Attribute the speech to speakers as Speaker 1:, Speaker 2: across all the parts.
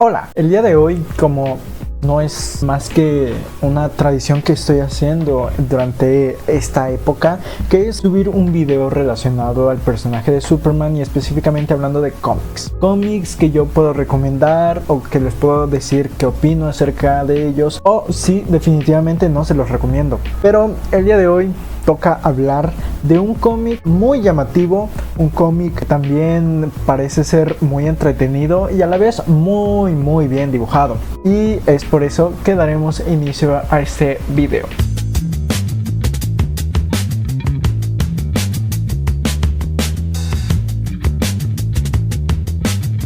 Speaker 1: Hola, el día de hoy, como no es más que una tradición que estoy haciendo durante esta época, que es subir un video relacionado al personaje de Superman y específicamente hablando de cómics que yo puedo recomendar o que les puedo decir qué opino acerca de ellos, o si definitivamente no se los recomiendo. Pero el día de hoy toca hablar de un cómic muy llamativo, un cómic que también parece ser muy entretenido y a la vez muy bien dibujado, y es por eso que daremos inicio a este video.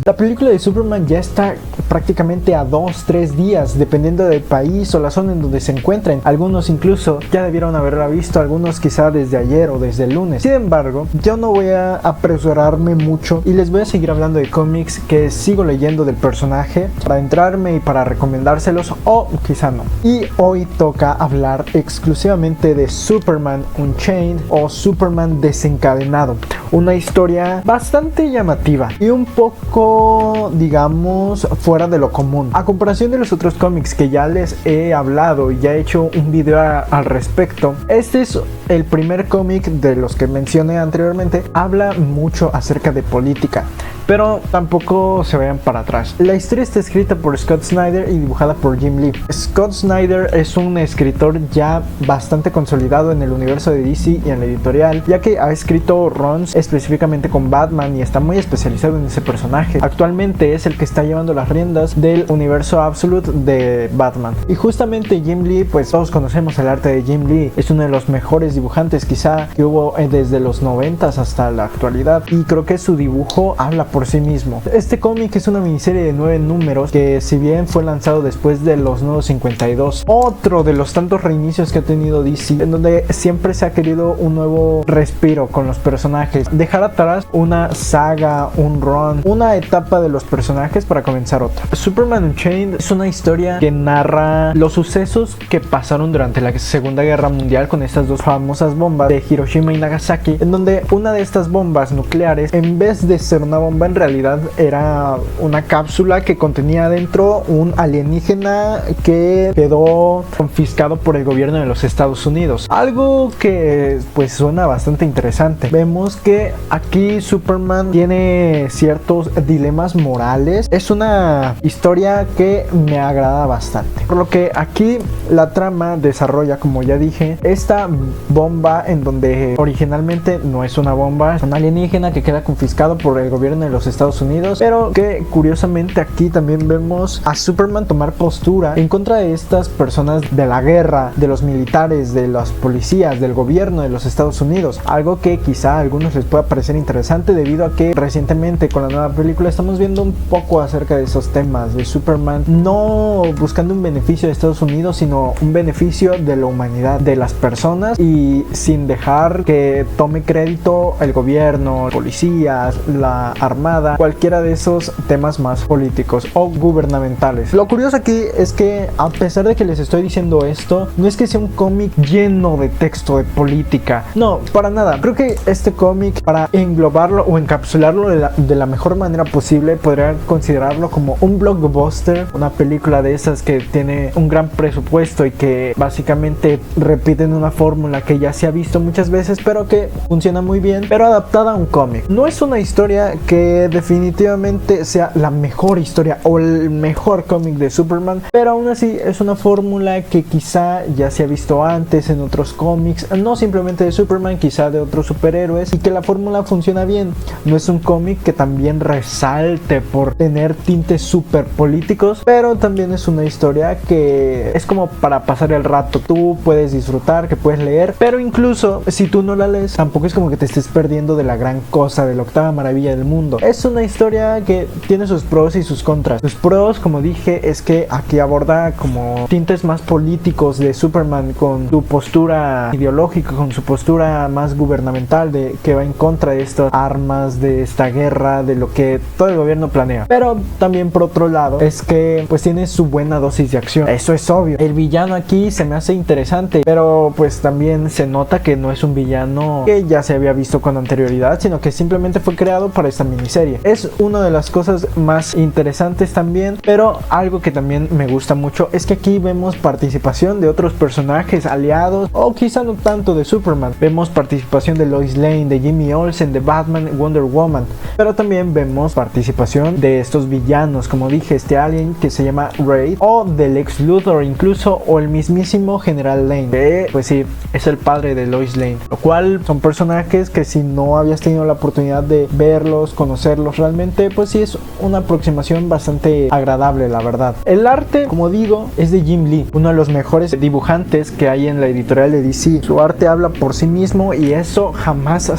Speaker 1: La película de Superman ya está prácticamente a 2-3 días, dependiendo del país o la zona en donde se encuentren. Algunos incluso ya debieron haberla visto, algunos quizá desde ayer o desde el lunes. Sin embargo, yo no voy a apresurarme mucho y les voy a seguir hablando de cómics que sigo leyendo del personaje para entrarme y para recomendárselos, o quizá no. Y hoy toca hablar exclusivamente de Superman Unchained o Superman Desencadenado. Una historia bastante llamativa y un poco, digamos, fuera de lo común. A comparación de los otros cómics que ya les he hablado y ya he hecho un video al respecto, este es el primer cómic de los que mencioné anteriormente. Habla mucho acerca de política, pero tampoco se vayan para atrás. La historia está escrita por Scott Snyder y dibujada por Jim Lee. Scott Snyder es un escritor ya bastante consolidado en el universo de DC y en la editorial, ya que ha escrito runs específicamente con Batman y está muy especializado en ese personaje. Actualmente es el que está llevando las riendas del universo Absolute de Batman. Y justamente Jim Lee, pues todos conocemos el arte de Jim Lee. Es uno de los mejores dibujantes quizá que hubo desde los 90s hasta la actualidad, y creo que su dibujo habla por sí mismo. Este cómic es una miniserie de 9 números que, si bien fue lanzado después de los Nuevos 52, otro de los tantos reinicios que ha tenido DC, en donde siempre se ha querido un nuevo respiro con los personajes, dejar atrás una saga, un run, una etapa de los personajes para comenzar otra. Superman Unchained es una historia que narra los sucesos que pasaron durante la Segunda Guerra Mundial con estas dos famosas bombas de Hiroshima y Nagasaki, en donde una de estas bombas nucleares, en vez de ser una bomba, en realidad era una cápsula que contenía adentro un alienígena que quedó confiscado por el gobierno de los Estados Unidos. Algo que pues suena bastante interesante. Vemos que aquí Superman tiene ciertos dilemas morales. Es una historia que me agrada bastante, por lo que aquí la trama desarrolla, como ya dije, esta bomba en donde originalmente no es una bomba, es un alienígena que queda confiscado por el gobierno de los Estados Unidos, pero que curiosamente aquí también vemos a Superman tomar postura en contra de estas personas de la guerra, de los militares, de las policías, del gobierno de los Estados Unidos. Algo que quizá a algunos les pueda parecer interesante, debido a que recientemente con la nueva película estamos viendo un poco acerca de esos temas de Superman, no buscando un beneficio de Estados Unidos, sino un beneficio de la humanidad, de las personas, y sin dejar que tome crédito el gobierno, policías, la armada, cualquiera de esos temas más políticos o gubernamentales. Lo curioso aquí es que, a pesar de que les estoy diciendo esto, no es que sea un cómic lleno de texto de política, no, para nada. Creo que este cómic, para englobarlo o encapsularlo de la mejor manera posible, podría considerarlo como un blockbuster, una película de esas que tiene un gran presupuesto y que básicamente repiten una fórmula que ya se ha visto muchas veces, pero que funciona muy bien, pero adaptada a un cómic. No es una historia que definitivamente sea la mejor historia o el mejor cómic de Superman, pero aún así es una fórmula que quizá ya se ha visto antes en otros cómics, no simplemente de Superman, quizá de otros superhéroes, y que la fórmula funciona bien. No es un cómic que también resalte por tener tintes super políticos, pero también es una historia que es como para pasar el rato. Tú puedes disfrutar, que puedes leer, pero incluso si tú no la lees, tampoco es como que te estés perdiendo de la gran cosa, de la octava maravilla del mundo. Es una historia que tiene sus pros y sus contras. Sus pros, como dije, es que aquí aborda como tintes más políticos de Superman, con su postura ideológica, con su postura más gubernamental, de que va en contra de estas armas, de esta guerra, de lo que todo el gobierno planea. Pero también, por otro lado, es que pues tiene su buena dosis de acción. Eso es obvio. El villano aquí se me hace interesante, pero pues también se nota que no es un villano que ya se había visto con anterioridad, sino que simplemente fue creado para esta miniserie. miniserie. Es una de las cosas más interesantes también, pero algo que también me gusta mucho es que aquí vemos participación de otros personajes aliados, o quizá no tanto de Superman. Vemos participación de Lois Lane, de Jimmy Olsen, de Batman, Wonder Woman, pero también vemos participación de estos villanos, como dije, este alien que se llama Raid, o del Lex Luthor incluso, o el mismísimo General Lane, que pues sí, es el padre de Lois Lane, lo cual son personajes que si no habías tenido la oportunidad de verlos, conocerlos realmente, pues sí es una aproximación bastante agradable, la verdad. El arte, como digo, es de Jim Lee, uno de los mejores dibujantes que hay en la editorial de DC. Su arte habla por sí mismo y eso jamás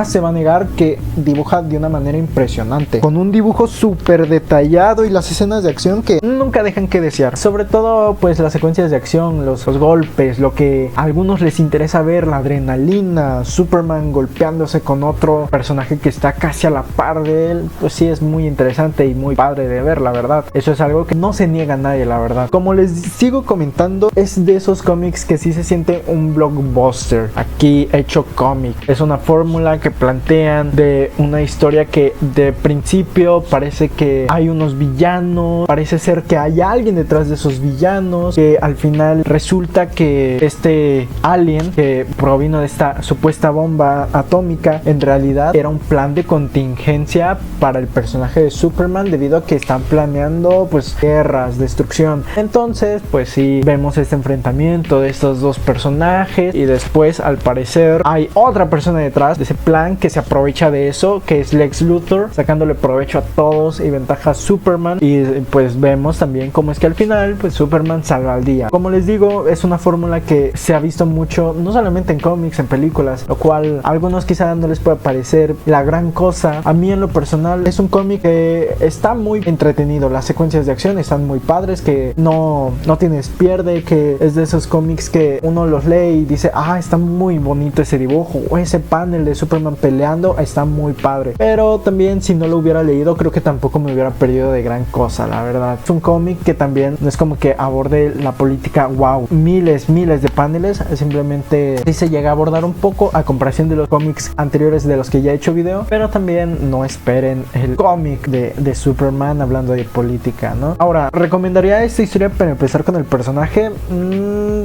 Speaker 1: se va a negar, que dibuja de una manera impresionante, con un dibujo súper detallado y las escenas de acción que nunca dejan que desear. Sobre todo pues las secuencias de acción, los golpes, lo que a algunos les interesa ver, la adrenalina, Superman golpeándose con otro personaje que está casi a la par de él, pues sí es muy interesante y muy padre de ver, la verdad. Eso es algo que no se niega a nadie, la verdad. Como les sigo comentando, es de esos cómics que sí se siente un blockbuster aquí hecho cómic. Es una fórmula que plantean de una historia que de principio parece que hay unos villanos, parece ser que hay alguien detrás de esos villanos, que al final resulta que este alien que provino de esta supuesta bomba atómica en realidad era un plan de contingencia para el personaje de Superman, debido a que están planeando pues guerras, destrucción. Entonces pues sí vemos este enfrentamiento de estos dos personajes, y después al parecer hay otra persona detrás de ese plan que se aprovecha de eso, que es Lex Luthor, sacándole provecho a todos y ventaja a Superman. Y pues vemos también cómo es que al final pues Superman salva al día. Como les digo, es una fórmula que se ha visto mucho, no solamente en cómics, en películas, lo cual a algunos quizá no les puede parecer la gran cosa. A mí en lo personal es un cómic que está muy entretenido, las secuencias de acción están muy padres, que no tienes pierde, que es de esos cómics que uno los lee y dice, está muy bonito ese dibujo, o ese panel de Superman peleando está muy padre. Pero también si no lo hubiera leído, creo que tampoco me hubiera perdido de gran cosa, la verdad. Es un cómic que también no es como que aborde la política, wow, miles de paneles, simplemente sí se llega a abordar un poco a comparación de los cómics anteriores de los que ya he hecho video, pero también no esperen el cómic de Superman hablando de política, ¿no? Ahora, ¿recomendaría esta historia para empezar con el personaje?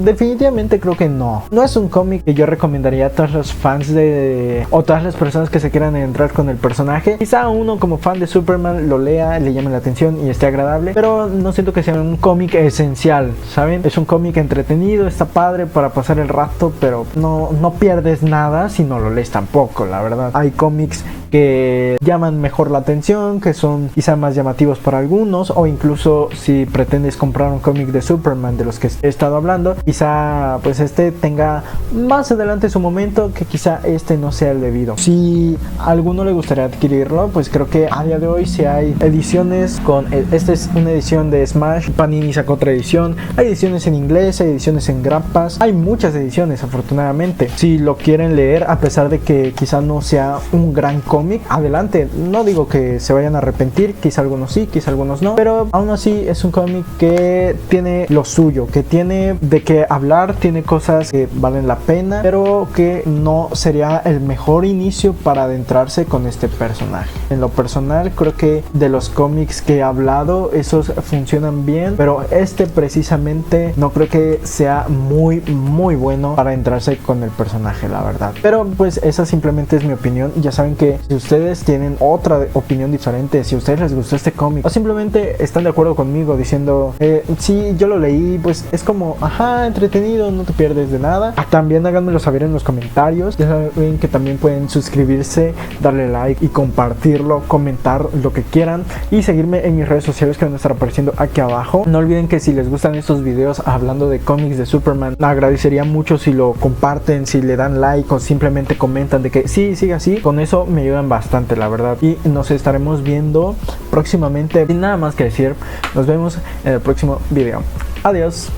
Speaker 1: Definitivamente creo que no. No es un cómic que yo recomendaría a todos los fans o todas las personas que se quieran entrar con el personaje. Quizá uno como fan de Superman lo lea, le llame la atención y esté agradable, pero no siento que sea un cómic esencial, ¿saben? Es un cómic entretenido, está padre para pasar el rato, pero no pierdes nada si no lo lees tampoco, la verdad. Hay cómics que llaman mejor la atención, que son quizá más llamativos para algunos, o incluso si pretendes comprar un cómic de Superman de los que he estado hablando, quizá pues este tenga más adelante su momento, que quizá este no sea el debido. Si a alguno le gustaría adquirirlo, pues creo que a día de hoy sí hay ediciones esta es una edición de Smash, Panini sacó otra edición, hay ediciones en inglés, hay ediciones en grapas, hay muchas ediciones afortunadamente. Si lo quieren leer, a pesar de que quizá no sea un gran cómic, adelante, no digo que se vayan a arrepentir, quizá algunos sí, quizá algunos no, pero aún así es un cómic que tiene lo suyo, que tiene de qué hablar, tiene cosas que valen la pena, pero que no sería el mejor inicio para adentrarse con este personaje. En lo personal creo que de los cómics que he hablado, esos funcionan bien, pero este precisamente no creo que sea muy bueno para entrarse con el personaje, la verdad. Pero pues esa simplemente es mi opinión. Ya saben que si ustedes tienen otra opinión diferente, si a ustedes les gustó este cómic, o simplemente están de acuerdo conmigo diciendo sí, yo lo leí, pues es como entretenido, no te pierdes de nada, también háganmelo saber en los comentarios. Ya saben que también pueden suscribirse, darle like y compartirlo, comentar lo que quieran y seguirme en mis redes sociales que van a estar apareciendo aquí abajo. No olviden que si les gustan estos videos hablando de cómics de Superman, me agradecería mucho si lo comparten, si le dan like o simplemente comentan de que sí, sigue así. Con eso me ayudan bastante, la verdad. Y nos estaremos viendo próximamente. Sin nada más que decir, nos vemos en el próximo video. Adiós.